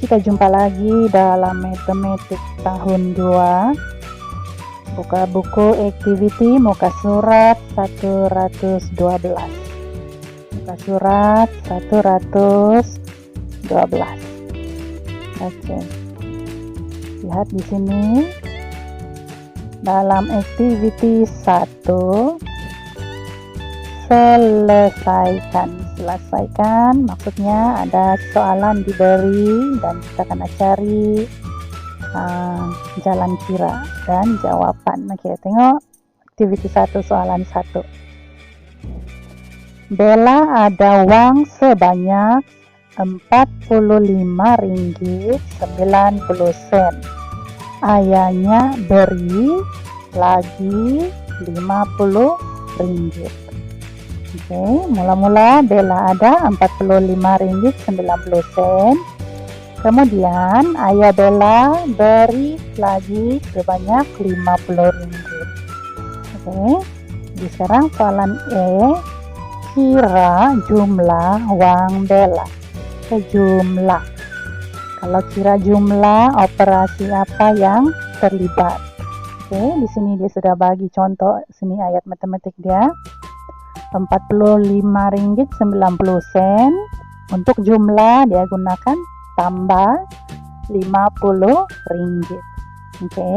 kita jumpa lagi dalam matematik tahun 2. Buka buku activity muka surat 112. Muka surat 112. Oke. Lihat di sini. Dalam activity 1, selesaikan maksudnya ada soalan diberi dan kita akan cari jalan kira dan jawaban. Oke, tengok activity 1 soalan 1. Bella ada uang sebanyak Rp45.90. Ayahnya beri lagi Rp50. Oke, mula-mula Bella ada Rp45.90. Kemudian ayah Bella beri lagi sebanyak Rp50. Oke, jadi sekarang soalan E, kira jumlah uang Bella. Jumlah. Kalau kira jumlah, operasi apa yang terlibat? Oke, di sini dia sudah bagi contoh. Sini ayat matematik dia. Rp45.90. Untuk jumlah dia gunakan tambah Rp50. Oke,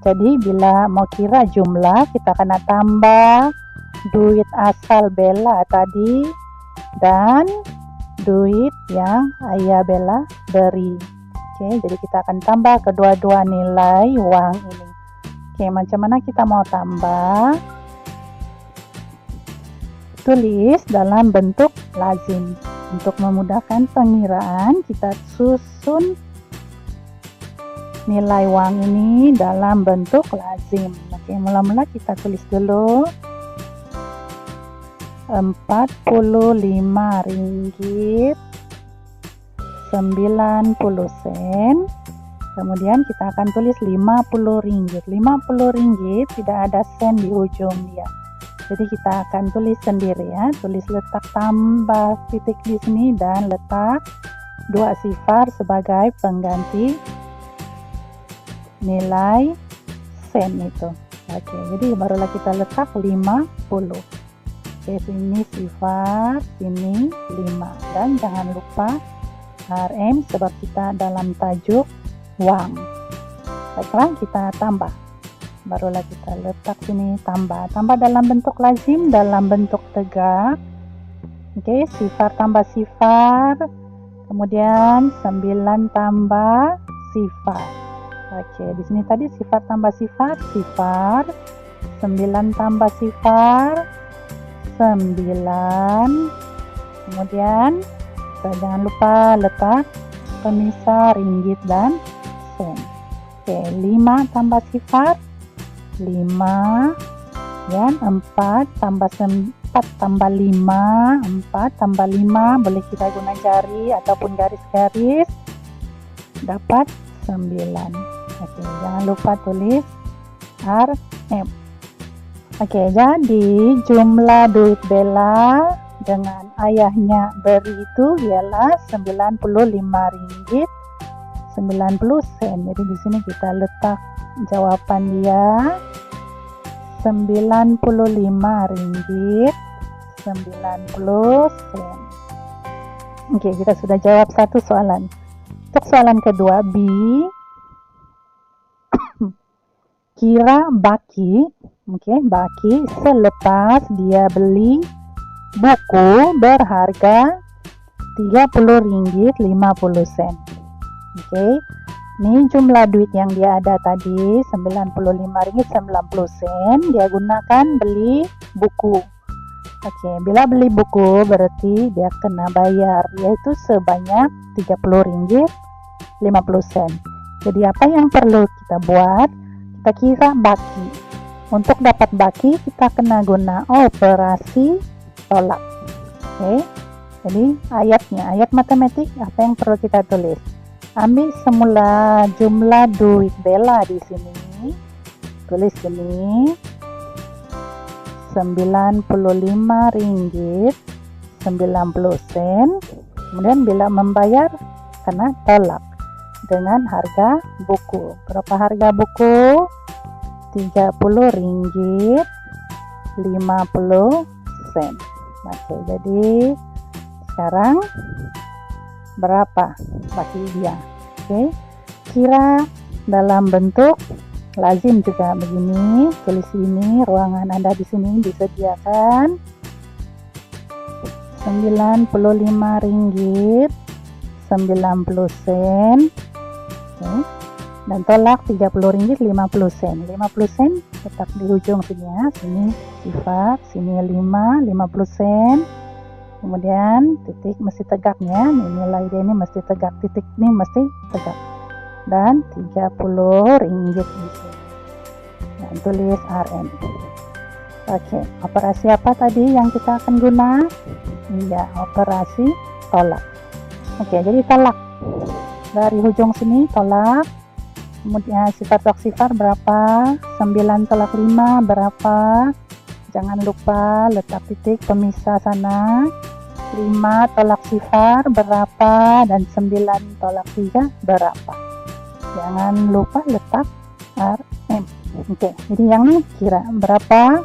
jadi bila mau kira jumlah, kita kena tambah duit asal Bella tadi dan duit yang ayah Bella beri. Oke, jadi kita akan tambah kedua-dua nilai uang ini. Oke, macam mana kita mau tambah? Tulis dalam bentuk lazim. Untuk memudahkan pengiraan, kita susun nilai uang ini dalam bentuk lazim. Oke, mula-mula kita tulis dulu Rp45.90. Kemudian kita akan tulis Rp50. Rp50 tidak ada sen di ujung dia. Jadi kita akan tulis sendiri ya. Tulis letak tambah titik di sini dan letak 2 sifar sebagai pengganti nilai sen itu. Oke, jadi barulah kita letak 50. Oke, sini sifar, sini 5. Dan jangan lupa RM sebab kita dalam tajuk uang. Sekarang kita tambah. Barulah kita letak sini tambah. Tambah dalam bentuk lazim, dalam bentuk tegak. Oke, sifar tambah sifar. Kemudian 9 tambah sifar. Oke, di sini tadi sifar tambah sifar, sifar. 9 tambah sifar. 9. Kemudian jangan lupa letak pemisah ringgit dan sen. Oke, 5 tambah sifar 5 dan 4 tambah 4 tambah 5, 4 tambah 5 boleh kita guna jari ataupun garis-garis dapat 9. Oke, jangan lupa tulis RM. Oke, jadi jumlah duit Bella dengan ayahnya beri itu ialah Rp95.90. Jadi di sini kita letak jawaban dia Rp95.90. Oke, kita sudah jawab satu soalan. Untuk soalan kedua B, kira Baki. Oke, Baki selepas dia beli buku berharga Rp30.50. Oke, ini jumlah duit yang dia ada tadi Rp95.90. Dia gunakan beli buku. Oke, bila beli buku berarti dia kena bayar yaitu sebanyak Rp30.50. Jadi apa yang perlu kita buat? Kita kira Baki. Untuk dapat baki kita kena guna operasi tolak. Oke. Jadi ayat matematik apa yang perlu kita tulis? Ambil semula jumlah duit Bella di sini. Tulis sini Rp95.90. Kemudian bila membayar kena tolak. dengan harga buku. Berapa harga buku? 30 ringgit 50 sen. Oke, jadi sekarang berapa bagi dia? Oke, kira dalam bentuk lazim juga begini. Tulis ini, ruangan Anda di sini disediakan 95 ringgit 90 sen. Oke. Dan tolak 30 ringgit 50 sen. 50 sen tetap di ujung sini ya. Sini sifat, sini 50 sen. Kemudian titik mesti tegak ya. Nilai dia ini mesti tegak, titik ini mesti tegak. Dan 30 ringgit di sini. Dan tulis RM. Oke, operasi apa tadi yang kita akan guna? Iya, operasi tolak. Oke, jadi tolak. Dari ujung sini tolak. Kemudian sifar berapa? 9 tolak 5 berapa? Jangan lupa letak titik pemisah sana. 5 tolak sifar berapa? Dan 9 tolak 3 berapa? Jangan lupa letak RM. Oke, jadi yang ini kira berapa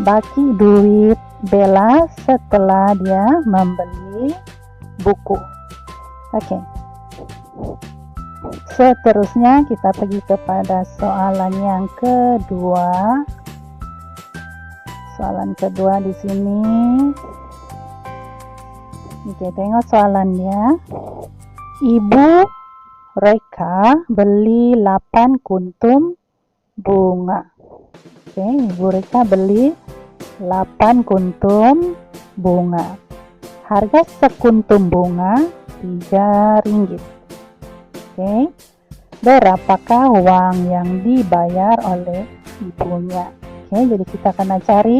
bagi duit Bella setelah dia membeli buku. Oke. Seterusnya kita pergi kepada soalan yang kedua. Soalan kedua di sini. Oke, tengok soalannya. Ibu Reka beli 8 kuntum bunga. Oke, Ibu Reka beli 8 kuntum bunga. Harga sekuntum bunga 3 ringgit. Oke, berapakah uang yang dibayar oleh ibunya? Oke, jadi kita akan cari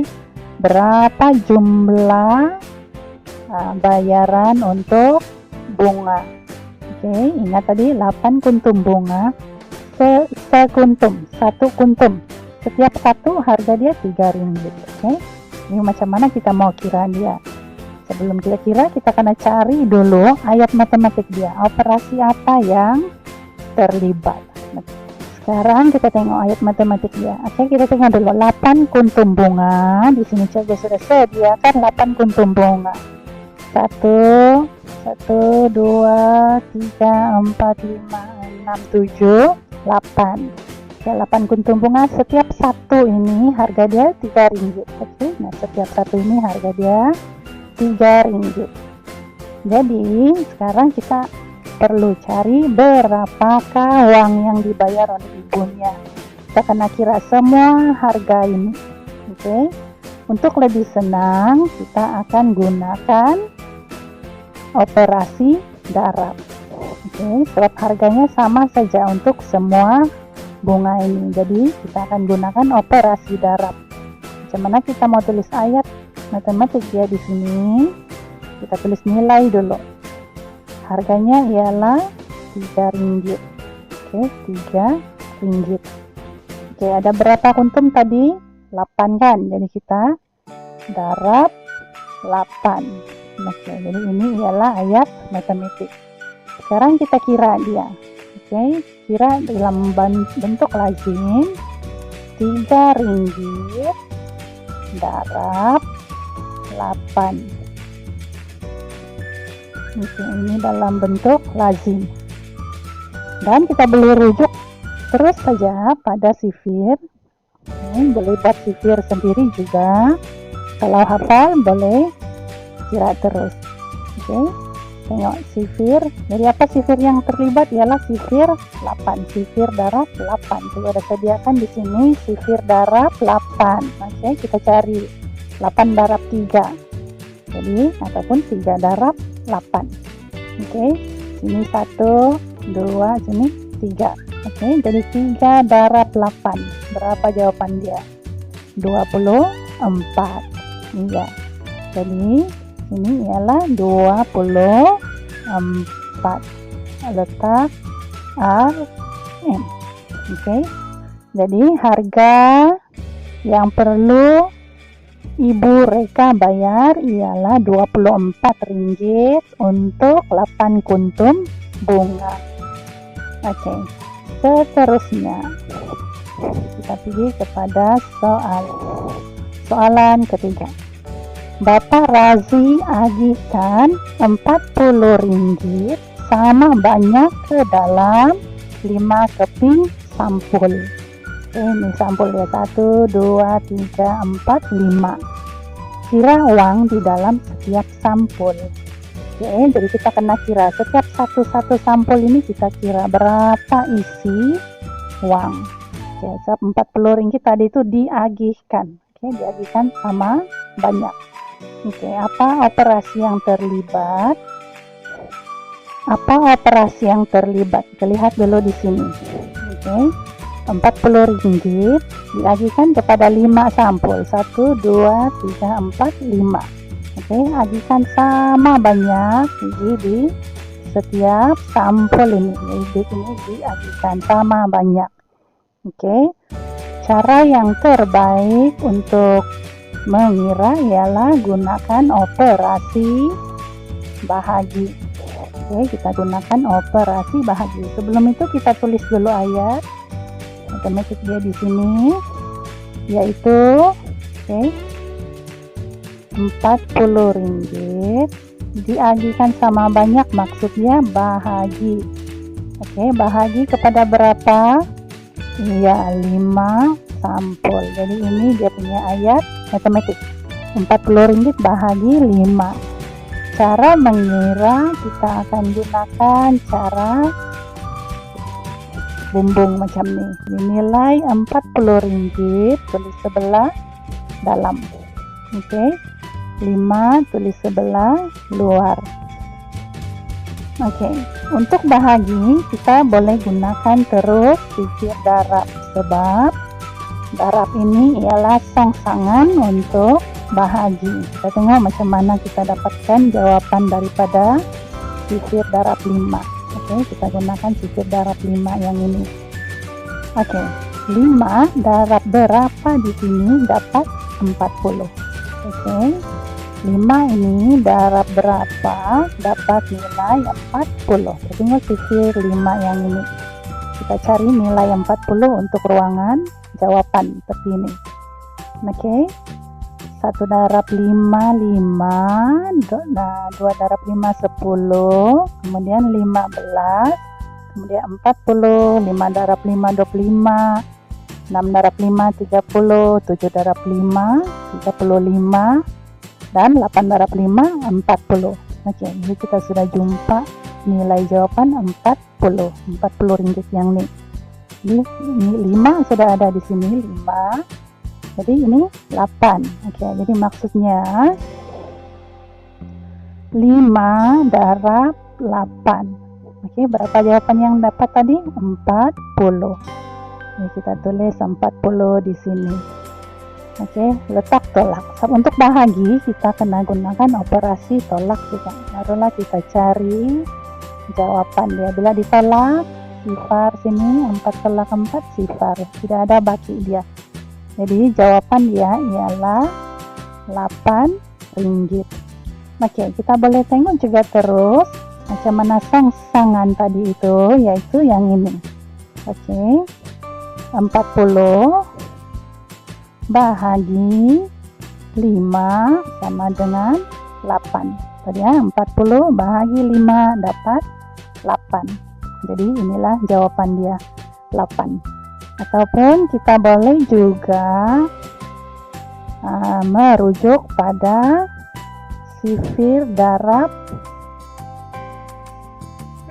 berapa jumlah bayaran untuk bunga. Oke, ingat tadi 8 kuntum bunga, sekuntum, 1 kuntum. Setiap satu harga dia 3 ringgit. Oke, ini macam mana kita mau kira dia? Sebelum kita kira, kita akan cari dulu ayat matematik dia. Operasi apa yang terlibat? Sekarang kita tengok ayat matematik dia. Oke, kita tengok dulu 8 kuntum bunga. Di sini saja sudah sediakan 8 kuntum bunga. 1, 2, 3, 4, 5, 6, 7, 8. Oke, 8 kuntum bunga. Setiap satu ini harga dia 3 ringgit. Oke, nah setiap satu ini harga dia 3 ringgit. Jadi sekarang kita perlu cari berapakah uang yang dibayar oleh ibunya. Kita akan kira semua harga ini. Oke. Untuk lebih senang kita akan gunakan operasi darab. Oke, sebab harganya sama saja untuk semua bunga ini. Jadi kita akan gunakan operasi darab. Macam mana kita mau tulis ayat matematik dia di sini? Kita tulis nilai dulu. Harganya ialah 3 ringgit. Oke, 3 ringgit. Oke, ada berapa kuntum tadi? 8 kan? Jadi kita darab 8. Oke, jadi ini ialah ayat matematik. Sekarang kita kira dia. Oke, kira dalam bentuk lazim 3 ringgit darab 8. Oke, ini dalam bentuk lazim. Dan kita boleh rujuk terus saja pada sifir. Boleh buat sifir sendiri juga. Kalau hafal boleh kira terus. Oke, tengok sifir. Jadi apa sifir yang terlibat? Ialah sifir 8. Sifir darab 8. Sudah ada sediakan di sini sifir darab 8. Oke, kita cari 8 darab 3. Jadi ataupun 3 darab 8. Oke, sini 1, 2, sini 3. Oke, jadi 3 darab 8. Berapa jawaban dia? 24. Iya. Jadi ini ialah 24. Letak RM. Oke. Jadi harga yang perlu Ibu Reka bayar ialah 24 ringgit untuk 8 kuntum bunga. Oke, seterusnya kita pergi kepada soalan ketiga. Bapak Razi agihkan 40 ringgit sama banyak ke dalam 5 keping sampul. Oke, ini sampul ya, 1, 2, 3, 4, 5. Kira uang di dalam setiap sampul. Oke, jadi kita kena kira setiap satu sampul ini, kita kira berapa isi uang. Oke, 40 ringgit tadi itu diagihkan. Oke, diagihkan sama banyak. Oke, apa operasi yang terlibat? Kita lihat dulu di sini. Oke, 40 ringgit diagihkan kepada 5 sampul. 1, 2, 3, 4, 5. Oke, agihkan sama banyak di setiap sampul ini. Jadi ini diagihkan sama banyak. Oke, cara yang terbaik untuk mengira ialah gunakan operasi bahagi. Oke, kita gunakan operasi bahagi. Sebelum itu kita tulis dulu ayat matematik dia di sini, yaitu oke, 40 ringgit diagihkan sama banyak, maksudnya bahagi. Oke, bahagi kepada berapa? Iya, 5 sampul. Jadi ini dia punya ayat matematik. 40 ringgit bahagi 5. Cara mengira kita akan gunakan cara bumbung macam nih. Nilai 40 ringgit tulis sebelah dalam. Oke. 5 tulis sebelah luar. Oke, untuk bahagi kita boleh gunakan terus sisir darab, sebab darab ini ialah songsangan untuk bahagi. Kita tengok macam mana kita dapatkan jawaban daripada sisir darab 5. Oke, kita gunakan sisir darab 5 yang ini. Oke, 5 darab berapa di sini? Dapat 40. Oke, 5 ini darab berapa? Dapat nilai 40. Jadi sisir 5 yang ini. Kita cari nilai 40 untuk ruangan jawaban seperti ini. Oke, 1 darab 5, 5. 2 darab 5, 10. Kemudian 15. Kemudian 40. 5 darab 5, 25. 6 darab 5, 30. 7 darab 5, 35. Dan 8 darab 5, 40. Oke, jadi kita sudah jumpa nilai jawaban 40 ringgit yang ini. Ini 5 sudah ada di sini, 5. Jadi ini 8. Oke, jadi maksudnya 5 darab 8. Oke, berapa jawaban yang dapat tadi? 40. Ini kita tulis 40 di sini. Oke, letak tolak. Untuk bahagi kita kena gunakan operasi tolak juga. Barulah kita cari jawaban dia. Bila ditolak, sifar sini 4 tolak 4 sifar. Tidak ada baki dia. Jadi jawaban dia ialah 8 ringgit. Oke, kita boleh tengok juga terus macam mana songsangan tadi itu, yaitu yang ini. Oke, 40 bahagi 5 sama dengan 8. Tadi ya, 40 bahagi 5 dapat 8. Jadi inilah jawaban dia, 8. Ataupun kita boleh juga merujuk pada sifir darab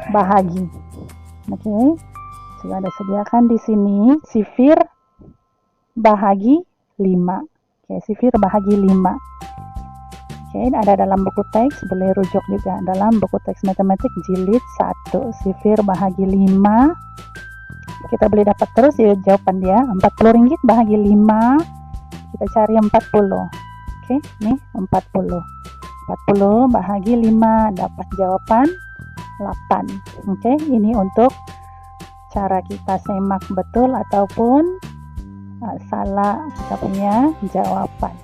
bahagi. Oke, sudah ada sediakan di sini sifir bahagi 5. Oke, sifir bahagi 5. Oke, ada dalam buku teks, boleh rujuk juga dalam buku teks matematik jilid 1, sifir bahagi 5. Kita boleh dapat terus ya jawaban dia, 40 ringgit bahagi 5. Kita cari 40. Oke, ini 40. 40 bahagi 5 dapat jawaban 8. Oke, ini untuk cara kita semak betul ataupun salah kita punya jawaban.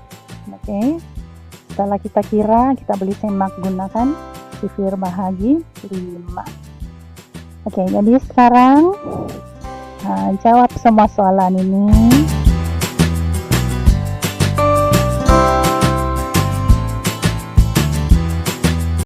Oke, setelah kita kira, kita boleh semak gunakan sifir bahagi 5. Oke, jadi sekarang jawab semua soalan ini.